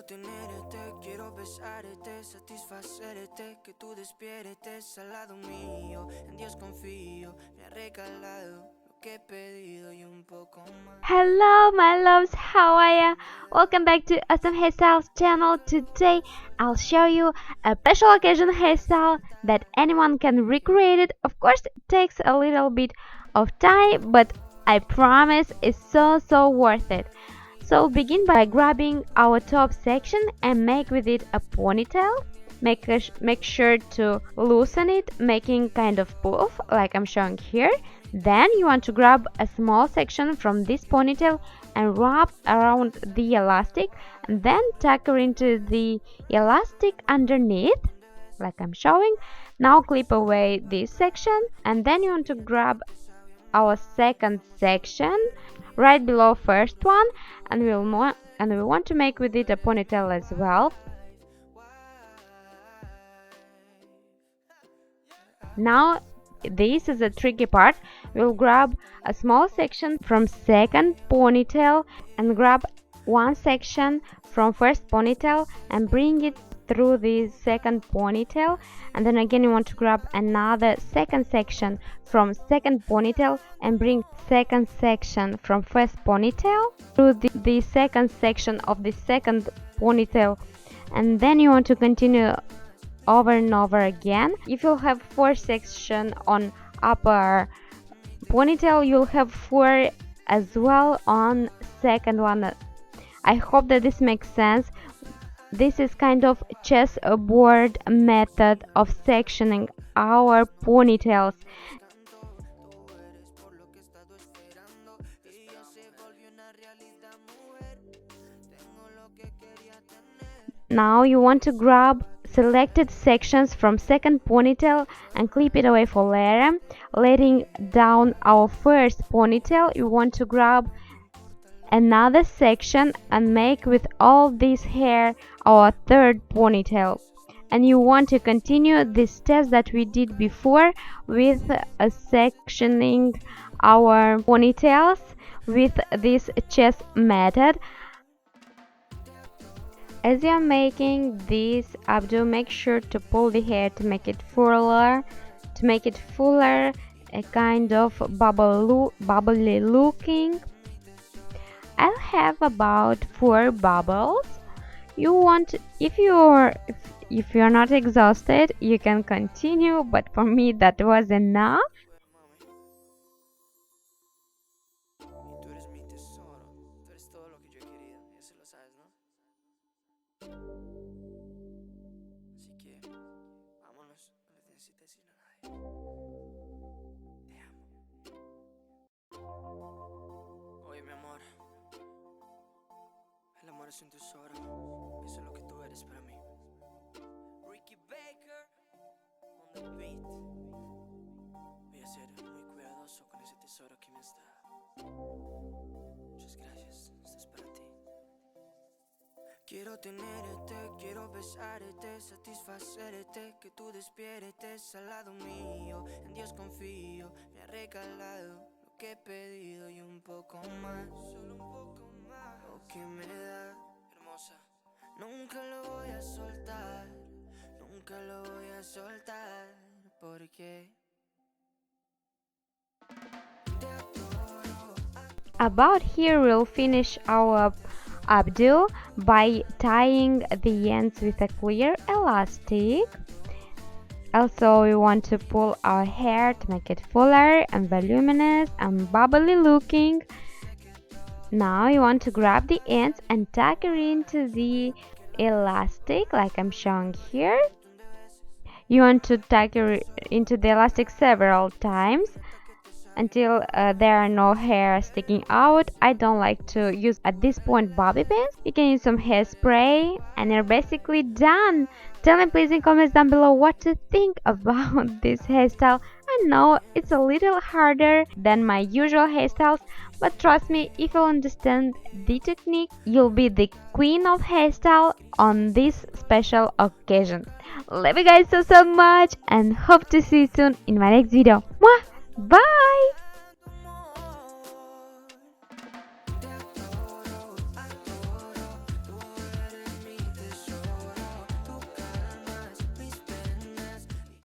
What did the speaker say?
tenerte, quiero besarte, satisfacerte, que tú despiertes al lado mío. En Dios confío, me ha regalado lo que he pedido y un poco más. Hello my loves, how are ya? Welcome back to Awesome Hairstyles channel. Today I'll show you a special occasion hairstyle that anyone can recreate it. Of course it takes a little bit of time, but I promise it's so worth it. So begin by grabbing our top section and make with it a ponytail. Make sure to loosen it, making kind of poof like I'm showing here. Then you want to grab a small section from this ponytail and wrap around the elastic, and then tuck her into the elastic underneath like I'm showing. Now clip away this section, and then you want to grab our second section right below first one, and we want to make with it a ponytail as well. Now this is a tricky part. We'll grab a small section from second ponytail and grab one section from first ponytail and bring it through the second ponytail, and then again you want to grab another second section from second ponytail and bring second section from first ponytail through the second section of the second ponytail, and then you want to continue over and over again. If you have 4 sections on upper ponytail, you'll have 4 as well on second one. I hope that this makes sense. This is kind of chessboard method of sectioning our ponytails. Now you want to grab selected sections from second ponytail and clip it away for later. Letting down our first ponytail, you want to grab another section and make with all this hair our third ponytail. And you want to continue the steps that we did before with sectioning our ponytails with this chess method. As you're making this updo, make sure to pull the hair to make it fuller, a kind of bubbly looking. I'll have about 4 bubbles. You want, if you're not exhausted, you can continue, but for me that was enough. Oye, mi amor, el amor es un tesoro, eso es lo que tú eres para mí. Ricky Baker on the beat. Voy a ser muy cuidadoso con ese tesoro que me has dado. Muchas gracias, esto es para ti. Quiero tenerte, quiero besarte, satisfacerte, que tú despiertes al lado mío. En Dios confío, me ha regalado lo que he pedido y un poco más, solo un poco más. Lo que me da, hermosa, nunca lo voy a soltar, nunca lo voy a soltar, porque te adoro. About here we'll finish our updo by tying the ends with a clear elastic. Also, we want to pull our hair to make it fuller and voluminous and bubbly looking. Now you want to grab the ends and tuck it into the elastic like I'm showing here. You want to tuck it into the elastic several times until there are no hair sticking out. I don't like to use at this point bobby pins. You can use some hairspray and you're basically done. Tell me please in comments down below what to think about this hairstyle. I know it's a little harder than my usual hairstyles, but trust me, if you understand the technique, you'll be the queen of hairstyle on this special occasion. Love you guys so much and hope to see you soon in my next video. Mwah! Bye!